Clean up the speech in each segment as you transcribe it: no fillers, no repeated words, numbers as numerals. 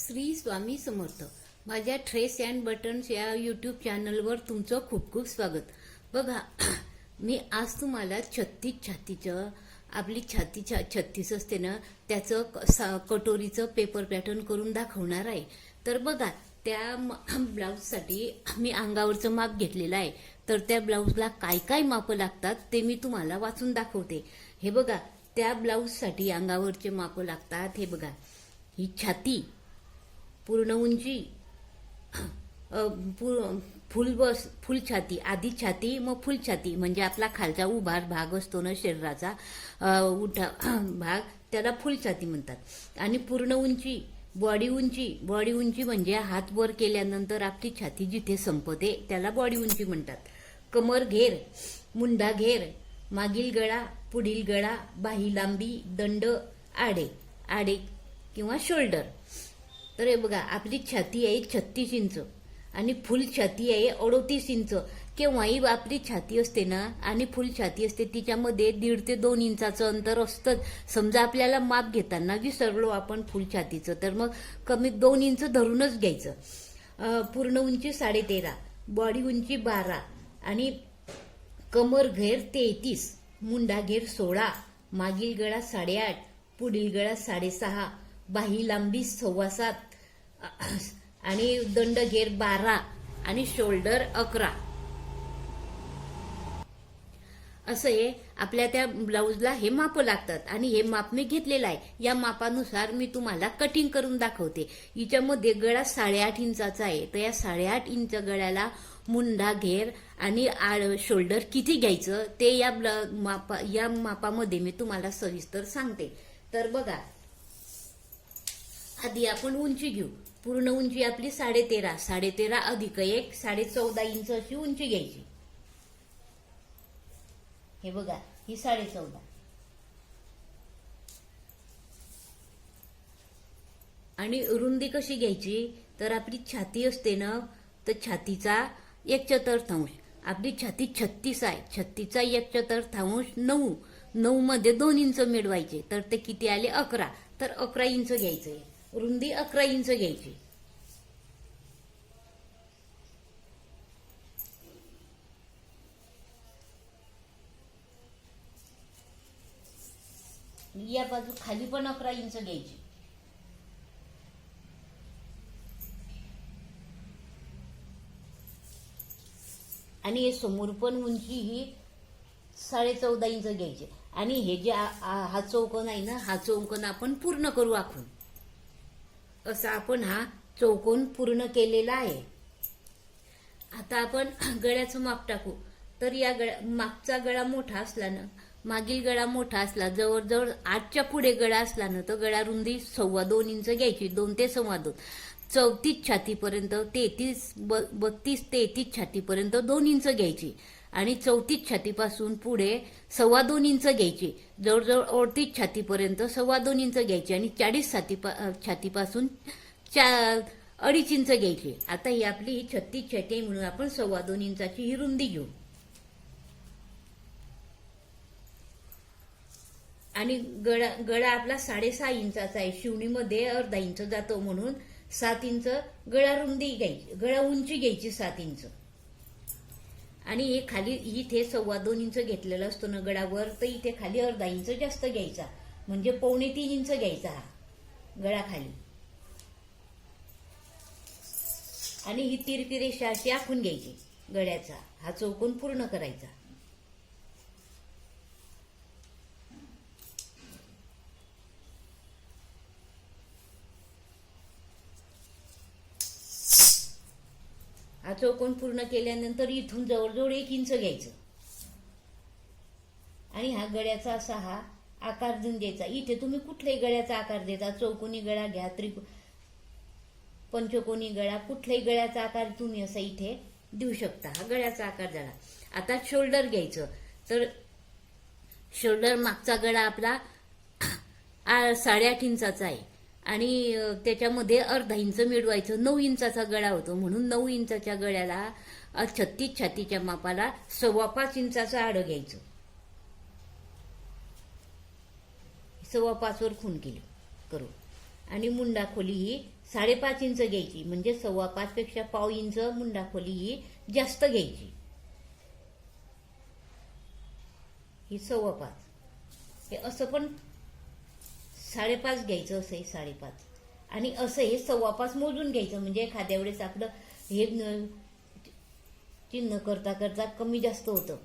श्री स्वामी समर्थ. माझ्या trace and buttons या YouTube चॅनलवर तुमचं खूप खूप स्वागत. बघा, मी आज तुम्हाला 36 छातीचं, आपली छाती 36 असते ना, त्याचं कटोरीचं पेपर पॅटर्न करून दाखवणार आहे. तर बघा, त्या ब्लाऊजसाठी मी अंगावरचं माप घेतलेलं आहे. तर त्या ब्लाऊजला काय काय मापं लागतात ते मी तुम्हाला वाचून दाखवते. हे बघा, त्या ब्लाऊजसाठी अंगावरचे मापं लागतात. हे बघा, ही छाती, पूर्ण उंची, फुल छाती, आधी छाती मग फुल छाती, म्हणजे आपला खालचा उभार भाग असतो ना शरीराचा, उठा भाग, त्याला फुल छाती म्हणतात. आणि पूर्ण उंची, बॉडी उंची म्हणजे हात वर केल्यानंतर आपली छाती जिथे संपते त्याला बॉडी उंची म्हणतात. कमर घेर, मुंडा घेर, मागील गळा, पुढील गळा, बाही लांबी, दंड, आडे किंवा शोल्डर. तर हे बघा, आपली छाती आहे 36 इंच आणि फुल छाती आहे 38 इंच. केव्हाही आपली छाती असते ना आणि फुल छाती असते, तिच्यामध्ये 1.5 ते 2 इंचाचं अंतर असतं. समजा आपल्याला माप घेताना विसरलो आपण फुल छातीचं, तर मग कमी 2 इंच धरूनच घ्यायचं. पूर्ण उंची 13.5, बॉडी उंची 12 आणि कमर घेर 33, मुंडा घेर 16, मागील गळा 8.5, पुढील गळा 6.5, बाही लांबी 7.25 आणि दंड घेर 12 आणि शोल्डर 11. असं आहे आपल्या त्या ब्लाऊजला हे माप लागतात आणि हे माप मी घेतलेलं आहे. या मापानुसार मी तुम्हाला कटिंग करून दाखवते. हिच्यामध्ये गळा 8.5 इंचाचा आहे, तर या 8.5 इंच गळ्याला मुंडा घेर आणि शोल्डर किती घ्यायचं ते या मापामध्ये मी तुम्हाला सविस्तर सांगते. तर बघा, आधी आपण उंची घेऊ. पूर्ण उंची आपली 13.5 अधिक 1 14.5 इंच अशी उंची घ्यायची. हे बघा, ही 14.5. आणि रुंदी कशी घ्यायची, तर आपली छाती असते ना, तर छातीचा 1/4. आपली छाती 36 आहे, 36चा 1/4 9 मध्ये 2 इंच मिळवायचे, तर ते किती आले 11. तर 11 इंच घ्यायचंय, रुंदी 11 इंच घ्यायची. या बाजू खाली पण 11 इंच घ्यायची. आणि हे समोर पण उंची ही 14.5 इंच घ्यायची. आणि हे जे हा चौकोन आहे ना, हा चौकोन आपण पूर्ण करू आखून. असा आपण हा चौकोन पूर्ण केलेला आहे. आता आपण गळ्याचं माप टाकू. तर या मागचा गळा मोठा असला ना, मागील गळा मोठा असला, जवळजवळ 8च्या पुढे गळा असला ना, तर गळा रुंदी 2.25 इंच घ्यायची, 2 ते 2.25. 34 छातीपर्यंत 32-33 छातीपर्यंत 2 इंच घ्यायची. आणि 34 छातीपासून पुढे 2.25 इंच घ्यायची. जवळजवळ 38 छातीपर्यंत 2.25 इंच घ्यायची. आणि 40 छातीपासून 2.5 इंच घ्यायची. आता ही आपली 36 छाती म्हणून आपण 2.25 इंचाची ही रुंदी घेऊ. आणि गळा आपला 6.5 इंचाचा आहे. शिवणीमध्ये अर्धा इंच जातो, म्हणून 7 इंच गळा रुंदी घ्यायची, गळा उंची घ्यायची 7 इंच. आणि हे खाली इथे 2.25 इंच घेतलेलं असतो ना गळावर, तर इथे खाली अर्धा इंच जास्त घ्यायचा, म्हणजे 2.25 इंच घ्यायचा हा गळा खाली. आणि ही तिरकी रेषा अशी आखून घ्यायची गळ्याचा, हा चौकोन पूर्ण करायचा. हा चौकोन पूर्ण केल्यानंतर इथून जवळजवळ 1 इंच घ्यायचं आणि हा गळ्याचा असा हा आकार देऊन द्यायचा. इथे तुम्ही कुठल्याही गळ्याचा आकार देता, चौकोनी गळा घ्या, पंचकोनी गळा, कुठल्याही गळ्याचा आकार तुम्ही असा इथे देऊ शकता. हा गळ्याचा आकार झाला. आता शोल्डर घ्यायचं. तर शोल्डर मागचा गळा आपला 8.5 इंचाचा आहे आणि त्याच्यामध्ये अर्धा इंच मिळवायचं. 9 इंचाचा गळा होतो, म्हणून 9 इंचाच्या गळ्याला 36 छातीच्या मापाला 5.25 इंचाचं आडं घ्यायचं. 5.25 वर खून केली करू. आणि मुंडा खोली ही 5.5 इंच घ्यायची, म्हणजे 5.25 पेक्षा पाव इंच मुंडा खोली ही जास्त घ्यायची. ही 5.25. हे असं पण 5.5 घ्यायचं, असं हे 5.5 आणि असं हे 5.25 मोजून घ्यायचं. म्हणजे एखाद्या वेळेस आपलं हे चिन्ह करता करता कमी जास्त होतं.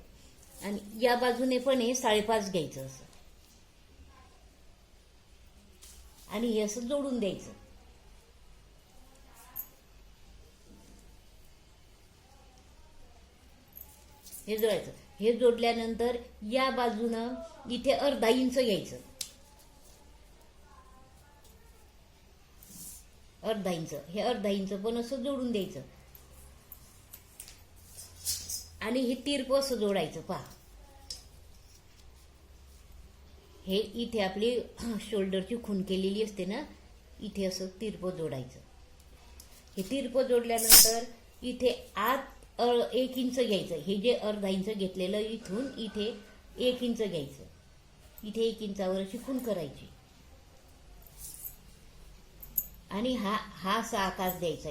आणि या बाजूने पण हे 5.5 घ्यायचं असं आणि हे असं जोडून द्यायचं. हे जोडायचं. हे जोडल्यानंतर या बाजूनं इथे 1/2 इंच घ्यायचं. 1/2 इंच, हे 1/2 इंच पण असं जोडून द्यायचं. आणि हे तिरप असं जोडायचं. पहा, हे इथे आपली शोल्डरची खून केलेली असते ना, इथे असं तिरप जोडायचं. हे तिरप जोडल्यानंतर इथे आत 1 इंच घ्यायचं. हे जे 1/2 इंच घेतलेलं इथून इथे 1 इंच घ्यायचं. इथे 1 इंचावर अशी खून करायची आणि हा असा आकार द्यायचा.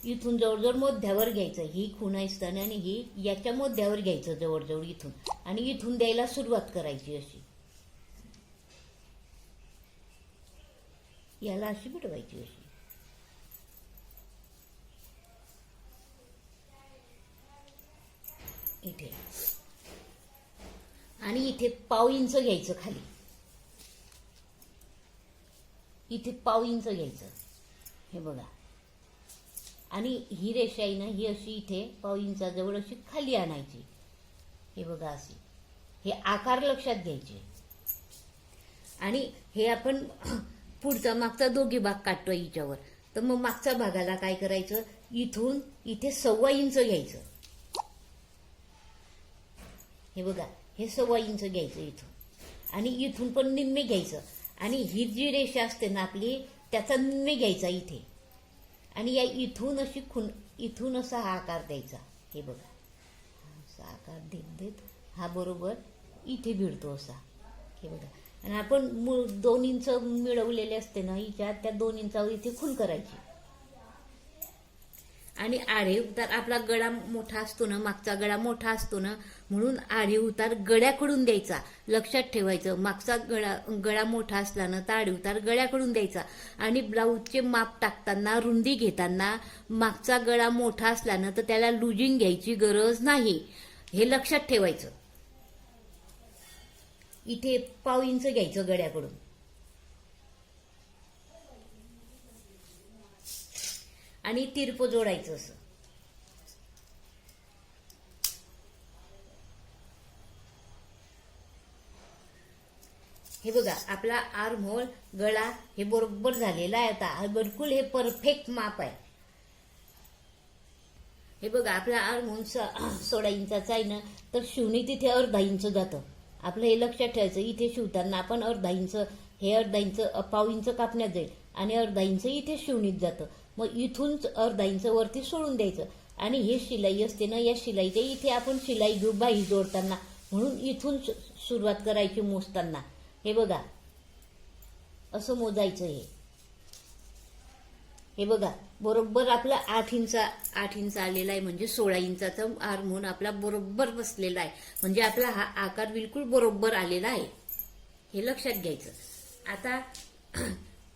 इथून जवळजवळ मध्यावर घ्यायचं. ही खूण असताना आणि ही याच्या मध्यावर घ्यायचं जवळजवळ इथून, आणि इथून द्यायला सुरुवात करायची अशी. याला अशी मिटवायची अशी. इथे आणि इथे पाव इंच घ्यायचं खाली. इथे पाव इंच घ्यायचं. हे बघा, आणि ही रेषा आहे ना, ही अशी इथे पाव इंचाजवळ अशी खाली आणायची. हे बघा अशी. हे आकार लक्षात घ्यायचे. आणि हे आपण पुढचा मागचा दोघी भाग काढतो हिच्यावर. तर मग मागच्या भागाला काय करायचं, इथून इथे 1.25 इंच घ्यायचं. हे बघा, हे 1.25 इंच घ्यायचं इथून, आणि इथून पण निम्मे घ्यायचं. आणि ही जी रेषा असते ना आपली, त्याचा निम्मे घ्यायचा इथे, आणि या इथून अशी खून, इथून असा हा आकार द्यायचा. हे बघा, असा आकार देत हा बरोबर इथे भिडतो असा. हे बघा, आणि आपण 2 इंच मिळवलेले असते ना हिच्यात, त्या 2 इंचावर इथे खून करायची. आणि आडे उतार, आपला गळा मोठा असतो ना, मागचा गळा मोठा असतो ना, म्हणून आडे उतार गळ्याकडून द्यायचा. लक्षात ठेवायचं, मागचा गळा मोठा असला ना तर आडे उतार गळ्याकडून द्यायचा. आणि ब्लाऊजचे माप टाकताना, रुंदी घेताना मागचा गळा मोठा असला ना तर त्याला लुजिंग घ्यायची गरज नाही. हे लक्षात ठेवायचं. इथे पाव इंच घ्यायचं गळ्याकडून. आणि तिरप जोडायचं असं. हे बघा, आपला आर्म होल, गळा हे बरोबर झालेला आहे. आता बिलकुल हे परफेक्ट माप आहे. हे बघा, आपला आर्म होल 16 इंचाचा आहे ना, तर शिवणी तिथे 1/2 इंच जातं. आपलं हे लक्षात ठेवायचं. इथे शिवताना आपण 1/2 इंच, हे 1/2 इंच पाव इंच कापण्यात जाईल, आणि 1/2 इंच इथे शिवणीत जातं. मग इथून 1/2 इंच वरती सोडून द्यायचं. आणि हे शिलाई असते ना, या शिलाईच्या इथे आपण शिलाई घेऊ बाही जोडताना, म्हणून इथून सुरुवात करायची मोजताना. हे बघा, असं मोजायचं. हे बघा, बरोबर आपला 8 इंच आलेला आहे. म्हणजे 16 इंचाचा आर्म होल आपला बरोबर बसलेला आहे. म्हणजे आपला हा आकार बिलकुल बरोबर आलेला आहे. हे लक्षात घ्यायचं. आता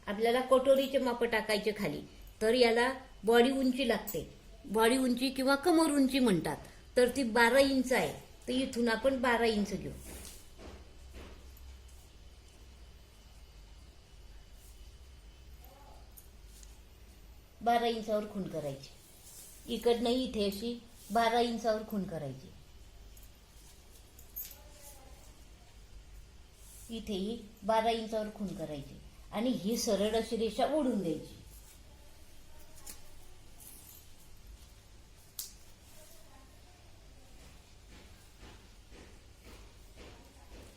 आपल्याला कटोरीचे माप टाकायचे खाली. तर याला बॉडी उंची लागते. बॉडी उंची किंवा कमर उंची म्हणतात. तर ती 12 इंच आहे. तर इथून आपण 12 इंच घेऊ. बारा इंचावर खूण करायची. इकडनं इथे अशी 12 इंचावर खूण करायची. इथेही 12 इंचावर खूण करायची. आणि ही सरळ अशी रेषा ओढून द्यायची.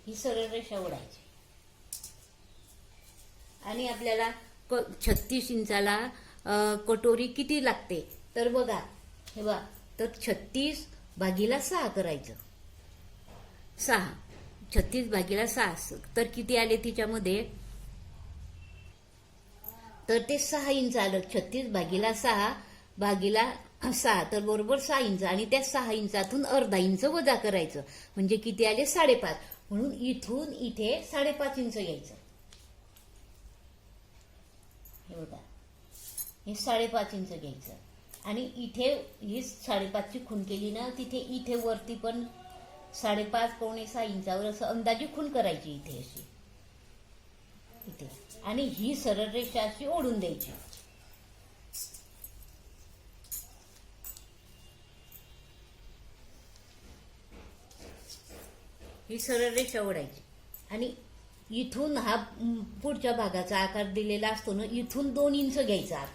ही सरळ रेषा ओढायची. आणि आपल्याला 36 इंचाला कटोरी किती लागते, तर बघा, हे बघा, तर 36/6 करायचं. 36/6 तर किती आले तिच्यामध्ये तर ते 6 इंच आलं. 36 भागीला 6 भागीला 6 तर बरोबर 6 इंच. आणि त्या 6 इंचातून अर्धा इंच वजा करायचं म्हणजे किती आले 5.5. म्हणून इथून इथे 5.5 इंच घ्यायचं. हे बघा, हे 5.5 इंच घ्यायचं. आणि इथे ही 5.5 ची खूण केली ना, तिथे इथे वरती पण 5.5 पावणे 6 इंचावर असं अंदाजे खूण करायची इथे अशी इथे. आणि ही सरळ रेषा अशी ओढून द्यायची. ही सरळ रेषा ओढायची. आणि इथून हा पुढच्या भागाचा आकार दिलेला असतो ना, इथून 2 इंच घ्यायचा.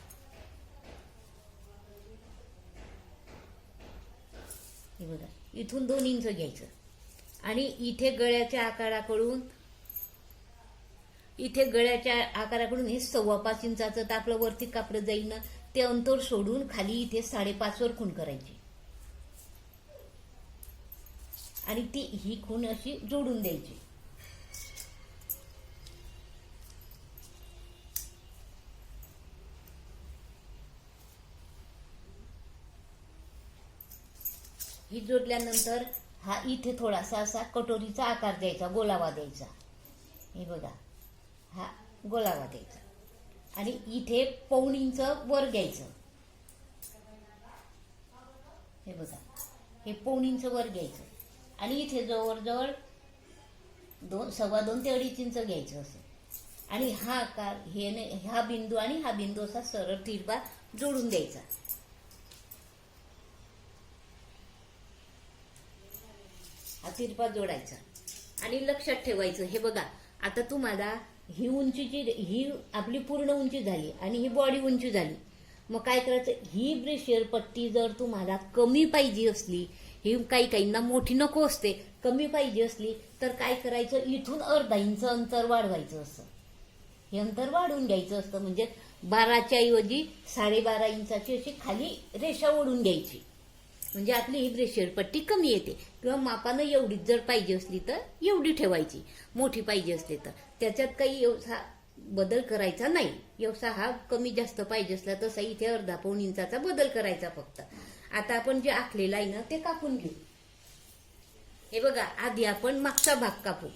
हे बघा, इथून 2 इंच घ्यायचं. आणि इथे गळ्याच्या आकाराकडून हे 5.25 इंचाचं तर आपलं वरती कापड जाईल ना, ते अंतर सोडून खाली इथे 5.5 वर खूण करायची. आणि ती ही खूण अशी जोडून द्यायची. ही जोडल्यानंतर हा इथे थोडासा असा कटोरीचा आकार द्यायचा, गोलावा द्यायचा. हे बघा, हा गोलावा द्यायचा. आणि इथे 1.5 इंच वर घ्यायचं. हे बघा, हे 1.5 इंच वर घ्यायचं. आणि इथे जवळजवळ 2.25 ते 2.5 इंच घ्यायचं असं. आणि हा आकार हा बिंदू आणि हा बिंदू असा सरळ तिरपा जोडून द्यायचा. हा तिरपा जोडायचा. आणि लक्षात ठेवायचं, हे बघा, आता तुम्हाला ही उंचीची ही आपली पूर्ण उंची झाली आणि ही बॉडी उंची झाली. मग काय करायचं, ही ब्रेशियर पट्टी जर तुम्हाला कमी पाहिजे असली, ही काहींना मोठी नको असते, कमी पाहिजे असली तर काय करायचं, इथून अर्धा इंच अंतर वाढवायचं. असं हे अंतर वाढवून घ्यायचं असतं. म्हणजे 12च्या ऐवजी 12.5 इंचाची अशी खाली रेषा ओढून घ्यायची. म्हणजे आपली ही ब्रेशियर पट्टी कमी येते. किंवा मापानं एवढीच जर पाहिजे असली तर एवढी ठेवायची. मोठी पाहिजे असली तर त्याच्यात काही एवढा बदल करायचा नाही. एवढा हा कमी जास्त पाहिजे असला तसा इथे 1.5-1.5 इंचाचा बदल करायचा फक्त. आता आपण जे आखलेलं आहे ना, ते कापून घेऊ. हे बघा, आधी आपण मागचा भाग कापू.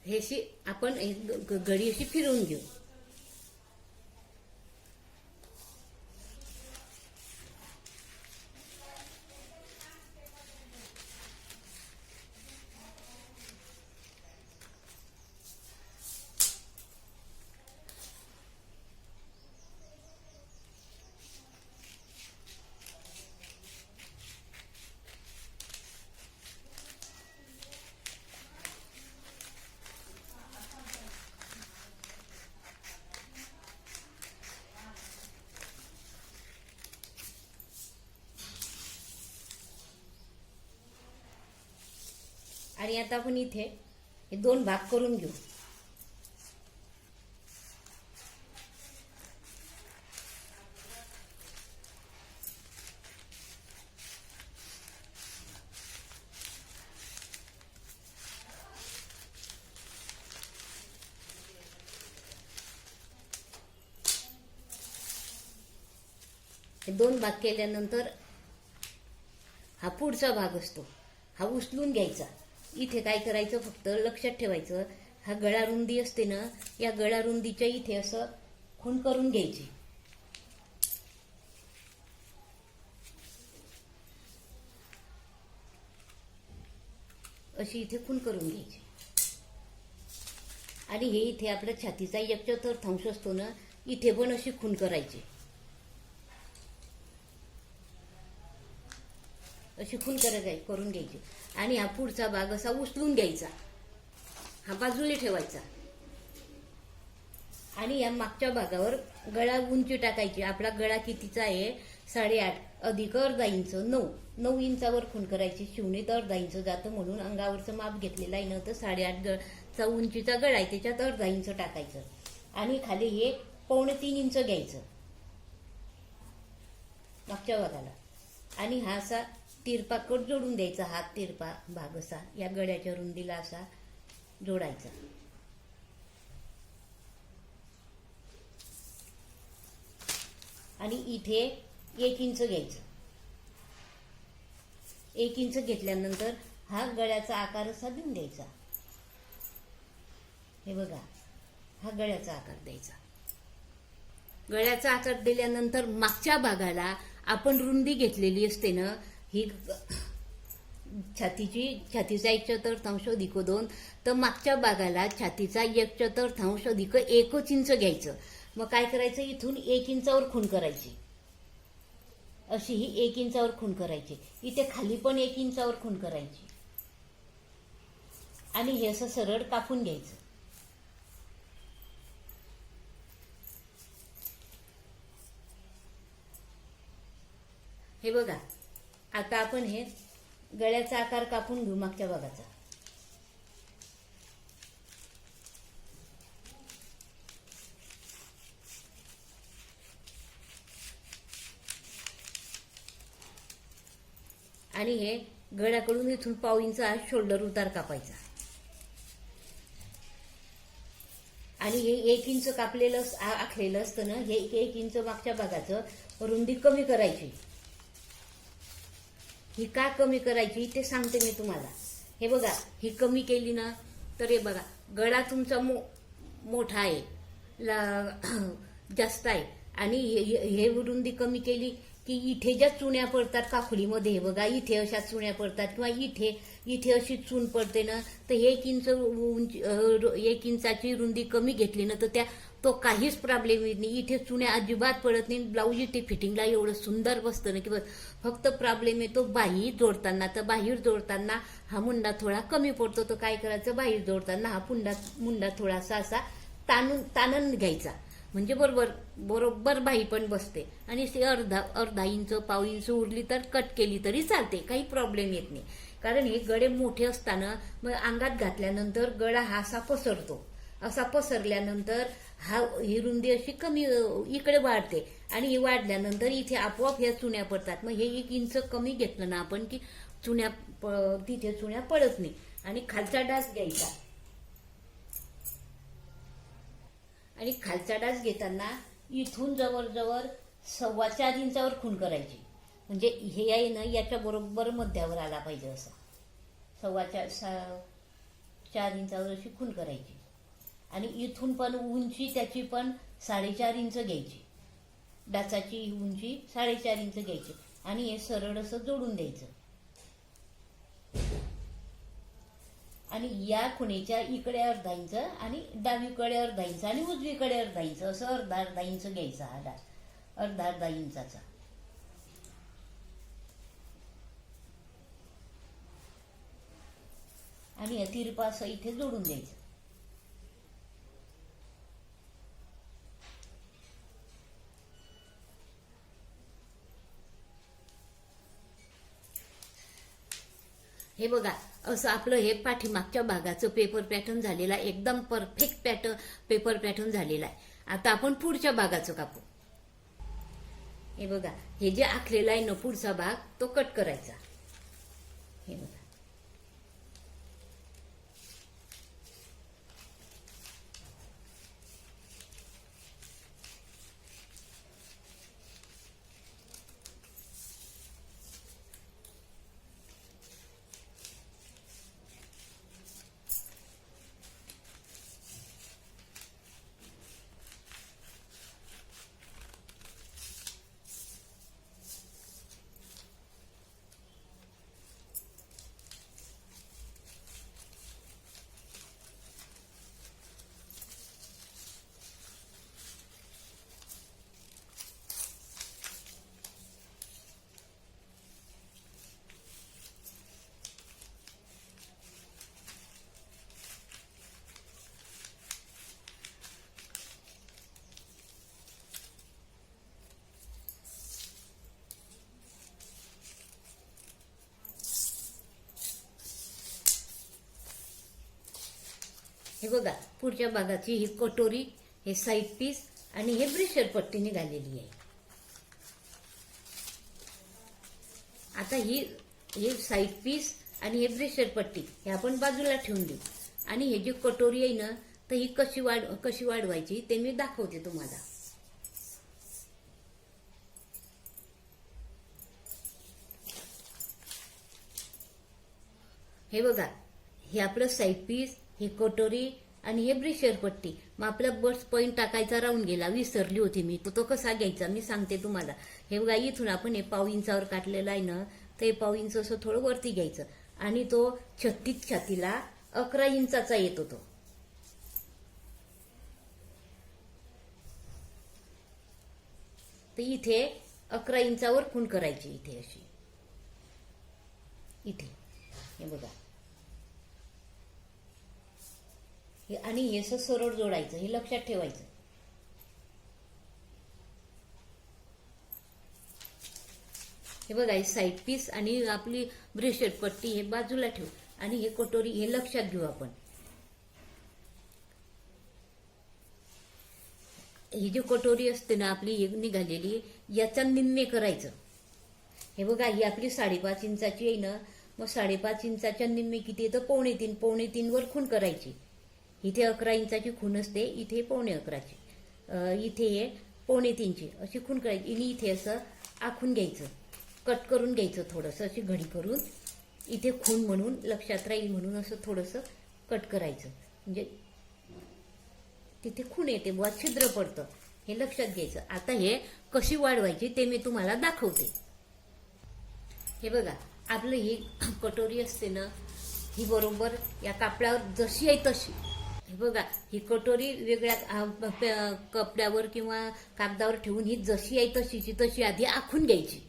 हे अशी आपण घडी अशी फिरवून घेऊ. आणि आता आपण इथे हे 2 भाग करून घेऊ. हे 2 भाग केल्यानंतर हा पुढचा भाग असतो, हा उचलून घ्यायचा. इथे काय करायचं, फक्त लक्षात ठेवायचं, हा गळा रुंदी असते ना, या गळा रुंदीच्या इथे असं खूण करून घ्यायची. अशी इथे खूण करून घ्यायची. आणि हे इथे आपल्या छातीचा 1/4 असतो ना, इथे पण अशी खूण करायची. अशी खूण करून घ्यायची. आणि हा पुढचा भाग असा उचलून घ्यायचा, हा बाजूला ठेवायचा. आणि या मागच्या भागावर गळा उंची टाकायची. आपला गळा कितीचा आहे 8.5 अधिक अर्धा इंच 9 इंचावर खूण करायची. शिवणीत अर्धा इंच जातं म्हणून अंगावरचं माप घेतलेलं आहे नव्हतं. 8.5 उंचीचा गळा आहे, त्याच्यात अर्धा इंच टाकायचं आणि खाली हे 2.25 इंच घ्यायचं मागच्या भागाला आणि हा असा तिरपा कट जोडून द्यायचा. हा तिरपा भाग असा या गळ्याच्या रुंदीला असा जोडायचा. आणि इथे 1 इंच घ्यायचं. 1 इंच घेतल्यानंतर हा गळ्याचा आकार असा देऊन द्यायचा. हे बघा, हा गळ्याचा आकार द्यायचा. गळ्याचा आकार दिल्यानंतर मागच्या भागाला आपण रुंदी घेतलेली असते ना, ही छातीचा 1/4 अधिक 2, तर मागच्या भागाला छातीचा 1/4 अधिक 1 इंच घ्यायचं. मग काय करायचं, इथून 1 इंचावर खूण करायची. अशी ही 1 इंचावर खूण करायची. इथे खाली पण 1 इंचावर खूण करायची आणि हे असं सरळ कापून घ्यायचं. हे बघा, आता आपण हे गळ्याचा आकार कापून घेऊ मागच्या भागाचा. आणि हे गळ्याकडून इथून 1/2 इंच शोल्डर उतार कापायचा आणि हे 1 इंच कापलेलं आखलेलं असतं ना, हे 1 इंच मागच्या भागाचं रुंदी कमी करायची. ही का कमी करायची ते सांगते मी तुम्हाला. हे बघा, ही कमी केली ना तर हे बघा, गळा तुमचा मोठा आहे, जास्त आहे आणि हे रुंदी कमी केली की इथे ज्या चुण्या पडतात काखुलीमध्ये, हे बघा इथे अशा चुण्या पडतात किंवा इथे अशी चून पडते ना, तर 1 इंच 1 इंचाची रुंदी कमी घेतली ना तर तो काहीच प्रॉब्लेम येत नाही. इथे चुण्या अजिबात पडत नाही. ब्लाऊज इथे फिटिंगला एवढं सुंदर बसतं ना की बस. फक्त प्रॉब्लेम येतो बाही जोडताना. तर बाहीर जोडताना हा मुंडा थोडा कमी पडतो. तर काय करायचं, बाहीर जोडताना हा मुंडा थोडासा असा ताणून घ्यायचा, म्हणजे बरोबर बाही पण बसते. आणि अर्धा इंच 1/2 इंच उरली तर कट केली तरी चालते, काही प्रॉब्लेम येत नाही. कारण हे गळे मोठे असताना मग अंगात घातल्यानंतर गळा हा असा पसरतो. असा पसरल्यानंतर ही रुंदी अशी कमी इकडे वाढते आणि ही वाढल्यानंतर इथे आपोआप ह्या चुण्या पडतात. मग हे 1 इंच कमी घेतलं ना आपण की तिथे चुण्या पडत नाही. आणि खालचा डास घ्यायचा आणि खालचा डास घेताना इथून जवळ 4.25 इंचावर खूण करायची. म्हणजे हे आहे ना, याच्या बरोबर मध्यावर आला पाहिजे. असा 4.25 इंचावर अशी खूण करायची. आणि इथून पण उंची त्याची पण 4.5 इंच घ्यायची. डाचाची उंची 4.5 इंच घ्यायची आणि हे सरळ असं जोडून द्यायचं. आणि या खुणेच्या इकडे अर्धा इंच आणि डावीकडे अर्धा इंच आणि उजवीकडे अर्धा इंच असं अर्धा इंच घ्यायचा. हा डास अर्धा इंचाचा. आणि या तिरपा असं इथे जोडून द्यायचं. हे बघा, असं आपलं हे पाठीमागच्या भागाचं पेपर पॅटर्न झालेला आहे. एकदम परफेक्ट पेपर पॅटर्न झालेला आहे. आता आपण पुढच्या भागाचं कापू. हे बघा, हे जे आखलेलं आहे ना पुढचा भाग, तो कट करायचा. हे बघा, हे बघा पुढच्या भागाची ही कटोरी, हे साईड पीस आणि हे ब्रेशर पट्टी निघालेली आहे. आता हे साईड पीस आणि हे ब्रेशर पट्टी हे आपण बाजूला ठेवून देऊ आणि हे जी कटोरी आहे ना, तर ही कशी वाढवायची ते मी दाखवते तुम्हाला. हे बघा, हे आपलं साईड पीस, ही कटोरी आणि हे ब्रेशर पट्टी. मग आपला बर्ड्स पॉइंट टाकायचा राहून गेला, विसरली होती मी. तो कसा घ्यायचा मी सांगते तुम्हाला. हे बघा, इथून आपण हे पाव इंचावर काढलेला आहे ना, तर हे पाव इंच असं थोडं वरती घ्यायचं आणि तो 36 छातीला 11 इंचाचा येतो तो. तर इथे 11 इंचावर खूण करायची, इथे अशी, इथे हे बघा. हे आणि हे असं सरळ जोडायचं, हे लक्षात ठेवायचं. हे बघा, हे साईड पीस आणि आपली ब्रेशर पट्टी हे बाजूला ठेवू आणि हे कटोरी हे लक्षात घेऊ आपण. ही जी कटोरी असते ना आपली हे निघालेली, याचा निम्मे करायचं. हे बघा, ही आपली 5.5 इंचाची आहे ना, मग 5.5 इंचाच्या निम्मे किती येतं? 3.25. 3.25 वर खूण करायची. इथे 11 इंचाची खूण असते, इथे 11.25ची, इथे हे 3.25ची अशी खूण करायची. आणि इथे असं आखून घ्यायचं, कट करून घ्यायचं थोडंसं, अशी घडी करून इथे खूण म्हणून लक्षात राहील म्हणून असं थोडंसं कट करायचं. म्हणजे तिथे खूण येते, बुवा छिद्र पडतं, हे लक्षात घ्यायचं. आता हे कशी वाढवायची ते मी तुम्हाला दाखवते. हे बघा, आपलं ही कटोरी असते ना, ही बरोबर या कापडावर जशी आहे तशी. हे बघा, ही कटोरी वेगळ्या कपड्यावर किंवा कागदावर ठेवून ही जशी आहे तशीची तशी आधी आखून घ्यायची.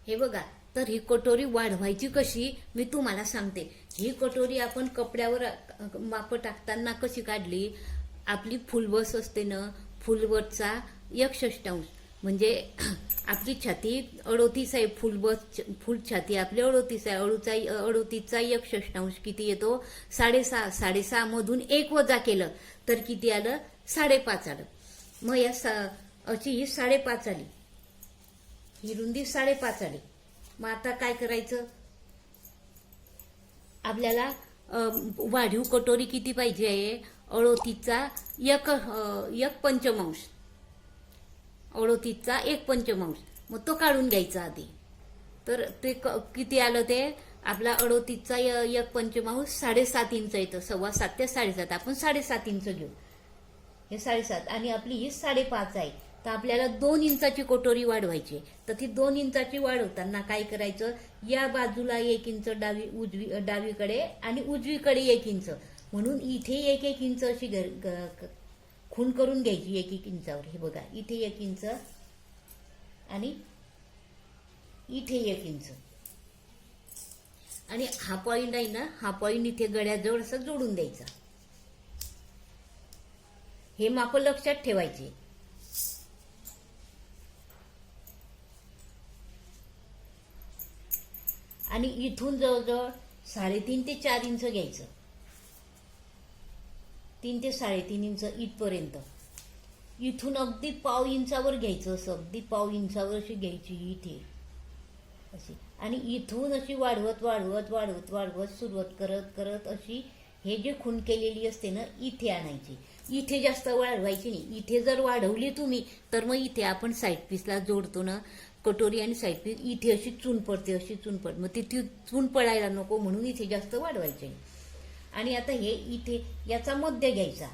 हे बघा, तर ही कटोरी वाढवायची कशी मी तुम्हाला सांगते. ही कटोरी आपण कपड्यावर माप टाकताना कशी काढली? आपली फुलबस असते ना, फुलबसचा 1/6 म्हणजे आपली छाती 38 आहे. फुल छाती आपली 38 आहे. 38चा 1/6 किती येतो? 6.5. 6.5 मधून 1 वजा केलं तर किती आलं? 5.5 आलं. मग या अशी ही 5.5 आली, ही रुंदी 5.5 आली. मग आता काय करायचं? आपल्याला वाढीव कटोरी किती पाहिजे आहे? 38चा 1/5. 38चा 1/5. मग तो काढून घ्यायचा आधी. तर ते किती आलं? ते आपला 38चा 1/5 7.5 इंच येतं. 7.25 ते 7.5. आपण 7.5 इंच घेऊ. हे 7.5 आणि आपली ही 5.5 आहे. तर आपल्याला 2 इंचाची कटोरी वाढवायची. तर ती 2 इंचाची वाढवताना काय करायचं? या बाजूला 1 इंच डावीकडे आणि उजवीकडे 1 इंच म्हणून इथे 1 इंच अशी खूण करून घ्यायची 1 इंचावर. हे बघा, इथे 1 इंच आणि इथे 1 इंच. आणि हा पॉइंट आहे ना, हा पॉइंट इथे गळ्याजवळ असं जोडून द्यायचा. हे माप लक्षात ठेवायचे. आणि इथून जवळजवळ 3.5 ते 4 इंच घ्यायचं. 3 ते 3.5 इंच इथपर्यंत. इथून अगदी पाव इंचावर घ्यायचं, असं अगदी पाव इंचावर अशी घ्यायची इथे अशी. आणि इथून अशी वाढवत वाढवत वाढवत वाढवत सुरुवात करत करत अशी हे जे खूण केलेली असते ना, इथे आणायची. इथे जास्त वाढवायची नाही. इथे जर वाढवली तुम्ही तर मग इथे आपण साईड पीसला जोडतो ना कटोरी आणि साईड पीस, इथे अशी चून पडते, अशी चून पडते. मग ती चून पडायला नको म्हणून इथे जास्त वाढवायचे. आणि आता हे इथे याचा मध्य घ्यायचा,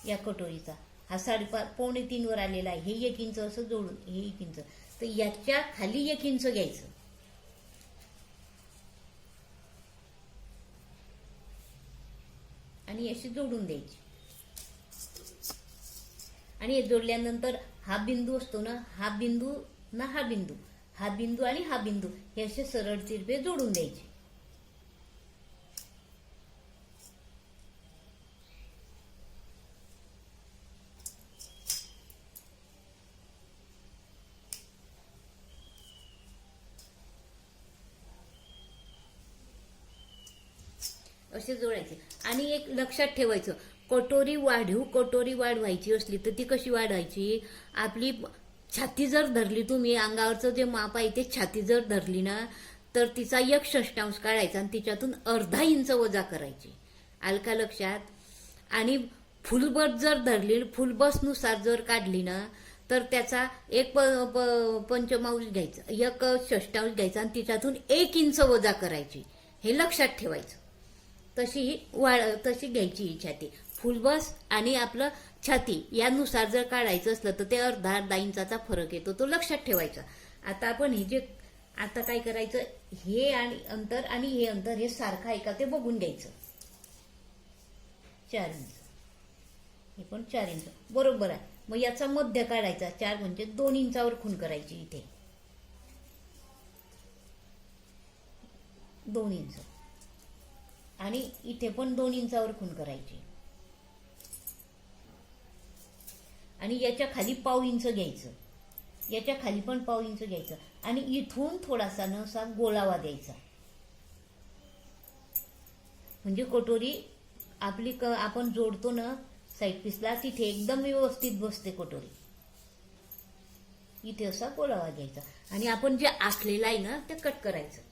या कटोरीचा हा 3.5 वर आलेला आहे. हे 1 इंच असं जोडून, हे 1 इंच, तर याच्या खाली 1 इंच घ्यायचं. आणि अशी जोडून द्यायची. आणि हे जोडल्यानंतर हा बिंदू असतो ना, हा बिंदू ना हा बिंदू, हा बिंदू आणि हा बिंदू हे असे सरळ तिरपे जोडून द्यायचे. असे जोडायचे. आणि एक लक्षात ठेवायचं, कटोरी वाढवायची असली तर ती कशी वाढवायची? आपली छाती जर धरली, तुम्ही अंगावरचं जे माप आहे ते छाती जर धरली ना, तर तिचा 1/6 काढायचा आणि तिच्यातून अर्धा इंच वजा करायची. आलं का लक्षात? आणि फुलबस जर धरली, फुलबसनुसार जर काढली ना, तर त्याचा एक पंचमांश घ्यायचा, 1/6 घ्यायचा आणि तिच्यातून 1 इंच वजा करायची. हे लक्षात ठेवायचं. तशी घ्यायची ही छाती. फुलबस आणि आपलं छाती यानुसार जर काढायचं असलं तर ते अर्धा इंचाचा फरक येतो, तो लक्षात ठेवायचा. आता आपण आता काय करायचं, हे आणि अंतर आणि हे अंतर हे सारखं आहे का ते बघून घ्यायचं. 4 इंच, हे पण 4 इंच बरोबर आहे. मग याचा मध्य काढायचा. 4 म्हणजे 2 इंचावर खूण करायची. इथे 2 इंच आणि इथे पण 2 इंचावर खूण करायची. आणि याच्या खाली पाव इंच घ्यायचं, याच्या खाली पण पाव इंच घ्यायचं आणि इथून थोडासा नसा गोलावा द्यायचा. म्हणजे कटोरी आपली आपण जोडतो ना साईड पीसला, तिथे एकदम व्यवस्थित बसते कटोरी. इथे असा गोलावा घ्यायचा आणि आपण जे आखलेलं आहे ना ते कट करायचं.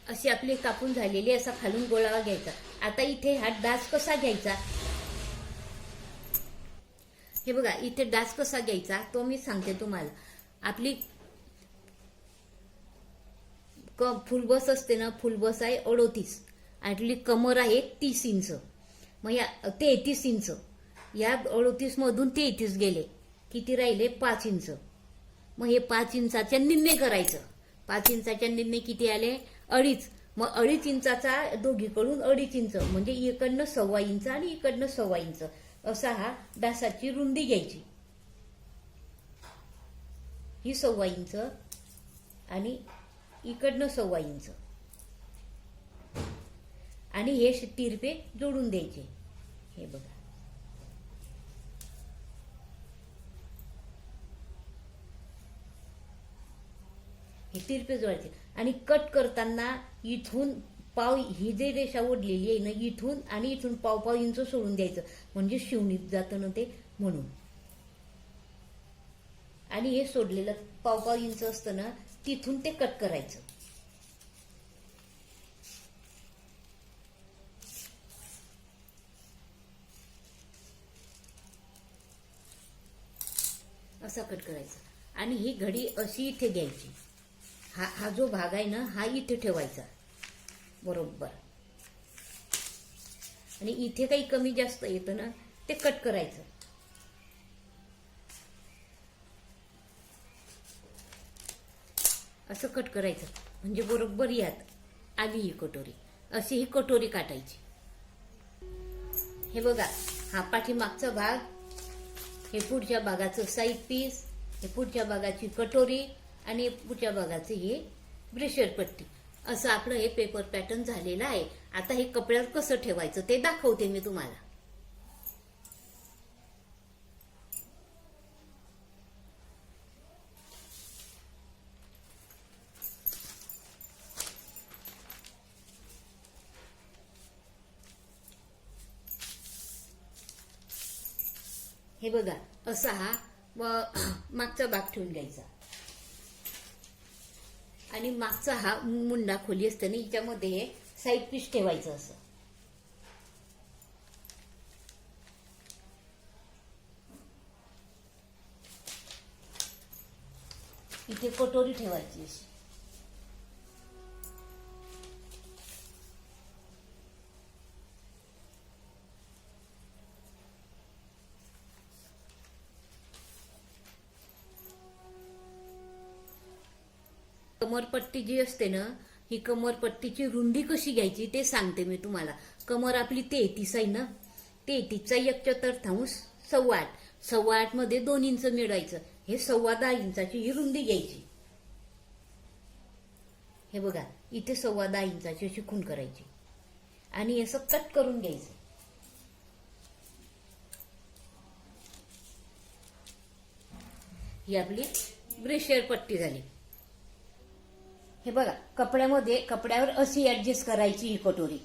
अशी आपली कापून झालेली असा खालून गोळावा घ्यायचा. आता इथे हा डास कसा घ्यायचा, हे बघा. इथे डास कसा घ्यायचा तो मी सांगते तुम्हाला. आपली फुलबस असते ना, फुलबस आहे 38, आपली कमर आहे 30 इंच. मग या 33 इंच, या 38 मधून 33 गेले, किती राहिले? 5 इंच. मग हे 5 इंचाच्या निम्मे करायचं. 5 इंचाच्या निम्मे किती आले? 2.5. मग 2.5 इंचाचा दोघीकडून 2.5 इंच, म्हणजे इकडनं 1.25 इंच आणि इकडनं 1.25 इंच असा हा डासाची रुंदी घ्यायची. ही 1.25 इंच आणि इकडनं 1.25 इंच आणि हे तिरपे जोडून द्यायचे. हे बघा, हे तिरपे जोडायचे. आणि कट करताना इथून पाव, ही जे रेषा ओढलेली आहे ना, इथून आणि इथून पाव इंच सोडून द्यायचं, म्हणजे शिवणीत जातं ना ते, म्हणून. आणि हे सोडलेलं पाव इंच असतं ना, तिथून ते कट करायचं. असा कट करायचा आणि ही घडी अशी इथे घ्यायची. हा जो भाग आहे ना, हा इथे ठेवायचा बरोबर. आणि इथे काही कमी जास्त येतं ना, ते कट करायचं. असं कट करायचं म्हणजे बरोबर यात आली ही कटोरी. अशी ही कटोरी काटायची. हे बघा, हा पाठीमागचा भाग, हे पुढच्या भागाचं साईड पीस, हे पुढच्या भागाची कटोरी आणि पुढच्या भागाचे हे ब्रेशर पट्टी. असं आपलं हे पेपर पॅटर्न झालेलं आहे. आता हे कपड्यावर कसं ठेवायचं ते दाखवते मी तुम्हाला. हे बघा, असा हा मागचा भाग ठेवून घ्यायचा आणि मागचा हा मुंडा खोली असते ना, हिच्यामध्ये हे साईड पीस ठेवायचं. असं इथे कटोरी ठेवायची. कमरपट्टी जी असते ना, ही कमरपट्टीची रुंदी कशी घ्यायची ते सांगते मी तुम्हाला. कमर आपली 33 आहे ना, 33चा 1/4 8.25, 8.25 मध्ये 2 इंच मिळवायचं. हे 10.25 इंचाची ही रुंदी घ्यायची. हे बघा इथे 10.25 इंचाची अशी खूण करायची आणि असं कट करून घ्यायचं. ही आपली ब्रेशियर पट्टी झाली. हे बघा कपड्यावर अशी ऍडजस्ट करायची ही कटोरी,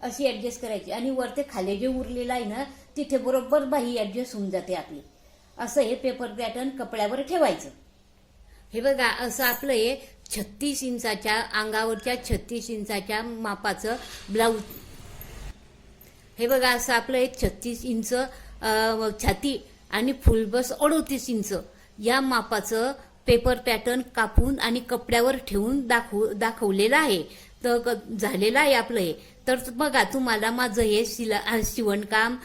अशी ऍडजस्ट करायची आणि वरते खाली जे उरलेलं आहे ना तिथे बरोबर बाही ऍडजस्ट होऊन जाते आपली. असं हे पेपर पॅटर्न कपड्यावर ठेवायचं. हे बघा असं आपलं हे 36 इंचाच्या अंगावरच्या 36 इंचाच्या मापाचं ब्लाऊज. हे बघा असं आपलं एक 36 इंच छाती आणि फुलबस 38 इंच या मापाचं पेपर पॅटर्न कापून आणि कपड्यावर ठेवून दाखवलेलं आहे. तर झालेलं आहे आपलं हे. तर बघा तुम्हाला माझं हे शिवणकाम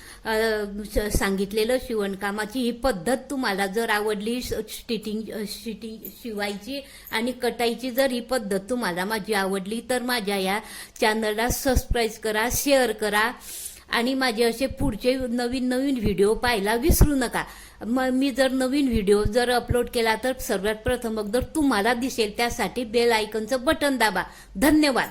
सांगितलेलं शिवणकामाची ही पद्धत तुम्हाला जर आवडली, शिवायची आणि कटायची जर ही पद्धत तुम्हाला माझी आवडली तर माझ्या या चॅनलला सबस्क्राईब करा, शेअर करा आणि माझे असे पुढचे नवीन व्हिडिओ पाहायला विसरू नका. मी जर नवीन व्हिडिओ जर अपलोड केला तर सर्वात प्रथम अगोदर तुम्हाला दिसेल. त्यासाठी बेल आयकॉनचं बटन दाबा. धन्यवाद.